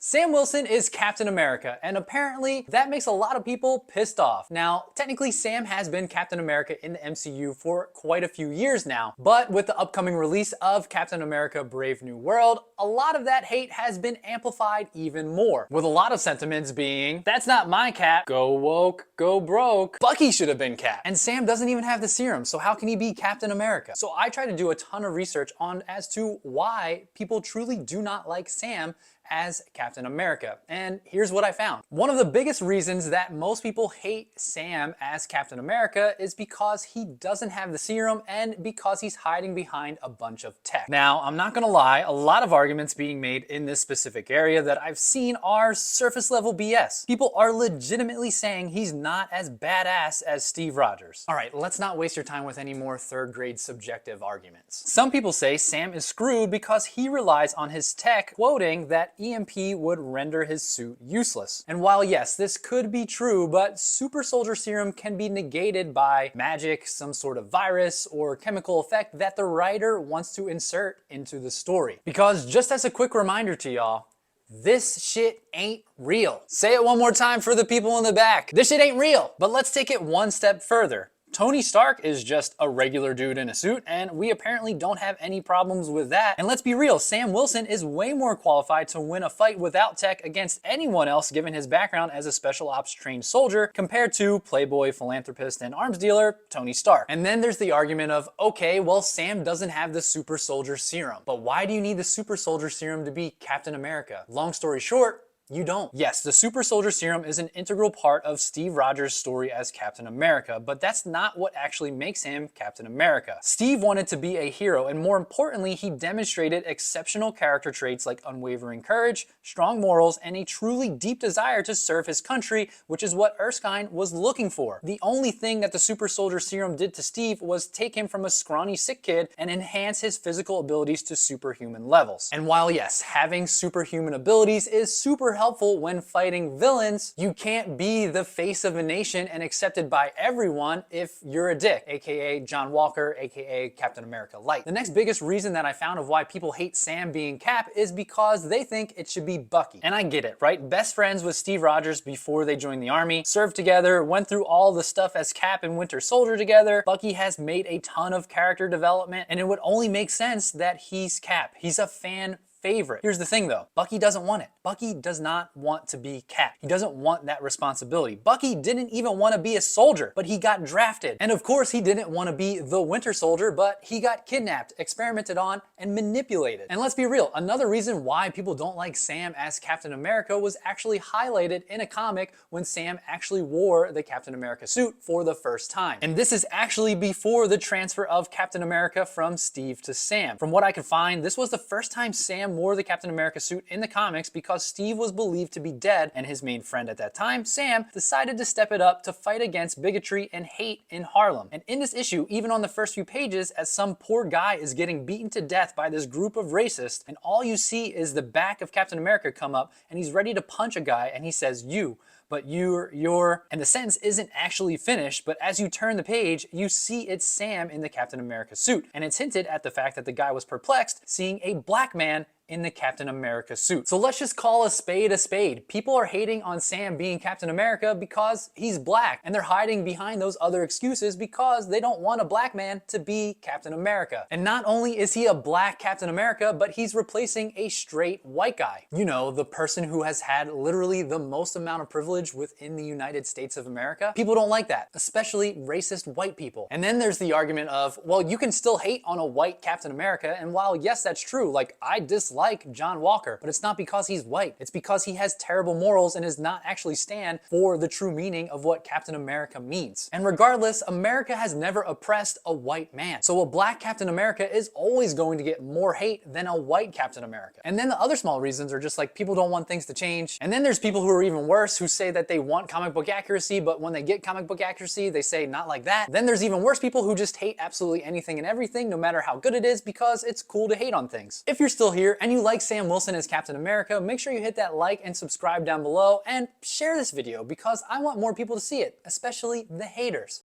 Sam Wilson is Captain America, and apparently that makes a lot of people pissed off. Now, technically Sam has been Captain America in the MCU for quite a few years now, but with the upcoming release of Captain America Brave New World, a lot of that hate has been amplified even more, with a lot of sentiments being, that's not my Cap, go woke, go broke, Bucky should have been Cap. And Sam doesn't even have the serum, so how can he be Captain America? So I tried to do a ton of research on as to why people truly do not like Sam as Captain America. And here's what I found. One of the biggest reasons that most people hate Sam as Captain America is because he doesn't have the serum and because he's hiding behind a bunch of tech. Now, I'm not gonna lie, a lot of arguments being made in this specific area that I've seen are surface level BS. People are legitimately saying he's not as badass as Steve Rogers. All right, let's not waste your time with any more third grade subjective arguments. Some people say Sam is screwed because he relies on his tech, quoting that EMP would render his suit useless. And while yes, this could be true, but super soldier serum can be negated by magic, some sort of virus, or chemical effect that the writer wants to insert into the story. Because just as a quick reminder to y'all, this shit ain't real. Say it one more time for the people in the back. This shit ain't real. But let's take it one step further. Tony Stark is just a regular dude in a suit, and we apparently don't have any problems with that. And let's be real, Sam Wilson is way more qualified to win a fight without tech against anyone else given his background as a special ops trained soldier compared to playboy, philanthropist, and arms dealer Tony Stark. And then there's the argument of, okay, well, Sam doesn't have the super soldier serum. But why do you need the super soldier serum to be Captain America? Long story short, you don't. Yes, the super soldier serum is an integral part of Steve Rogers' story as Captain America, but that's not what actually makes him Captain America. Steve wanted to be a hero, and more importantly, he demonstrated exceptional character traits like unwavering courage, strong morals, and a truly deep desire to serve his country, which is what Erskine was looking for. The only thing that the super soldier serum did to Steve was take him from a scrawny sick kid and enhance his physical abilities to superhuman levels. And while yes, having superhuman abilities is super helpful when fighting villains, you can't be the face of a nation and accepted by everyone if you're a dick, aka John Walker, aka Captain America Light. The next biggest reason that I found of why people hate Sam being Cap is because they think it should be Bucky. And I get it, right? Best friends with Steve Rogers before they joined the army, served together, went through all the stuff as Cap and Winter Soldier together. Bucky has made a ton of character development, and it would only make sense that he's Cap. He's a fan favorite. Here's the thing though, Bucky doesn't want it. Bucky does not want to be Cap. He doesn't want that responsibility. Bucky didn't even want to be a soldier, but he got drafted. And of course he didn't want to be the Winter Soldier, but he got kidnapped, experimented on, and manipulated. And let's be real, another reason why people don't like Sam as Captain America was actually highlighted in a comic when Sam actually wore the Captain America suit for the first time. And this is actually before the transfer of Captain America from Steve to Sam. From what I could find, this was the first time Sam wore the Captain America suit in the comics because Steve was believed to be dead, and his main friend at that time, Sam, decided to step it up to fight against bigotry and hate in Harlem. And in this issue, even on the first few pages, as some poor guy is getting beaten to death by this group of racists, and all you see is the back of Captain America come up, and he's ready to punch a guy, and he says, "You." But you're, and the sentence isn't actually finished, but as you turn the page, you see it's Sam in the Captain America suit. And it's hinted at the fact that the guy was perplexed seeing a black man in the Captain America suit. So let's just call a spade a spade. People are hating on Sam being Captain America because he's black, and they're hiding behind those other excuses because they don't want a black man to be Captain America. And not only is he a black Captain America, but he's replacing a straight white guy. You know, the person who has had literally the most amount of privilege within the United States of America. People don't like that, especially racist white people. And then there's the argument of, well, you can still hate on a white Captain America, and while yes, that's true, like I dislike John Walker, but it's not because he's white. It's because he has terrible morals and does not actually stand for the true meaning of what Captain America means. And regardless, America has never oppressed a white man. So a black Captain America is always going to get more hate than a white Captain America. And then the other small reasons are just like people don't want things to change. And then there's people who are even worse who say that they want comic book accuracy, but when they get comic book accuracy, they say not like that. Then there's even worse people who just hate absolutely anything and everything, no matter how good it is, because it's cool to hate on things. If you're still here and you like Sam Wilson as Captain America, make sure you hit that like and subscribe down below and share this video because I want more people to see it, especially the haters.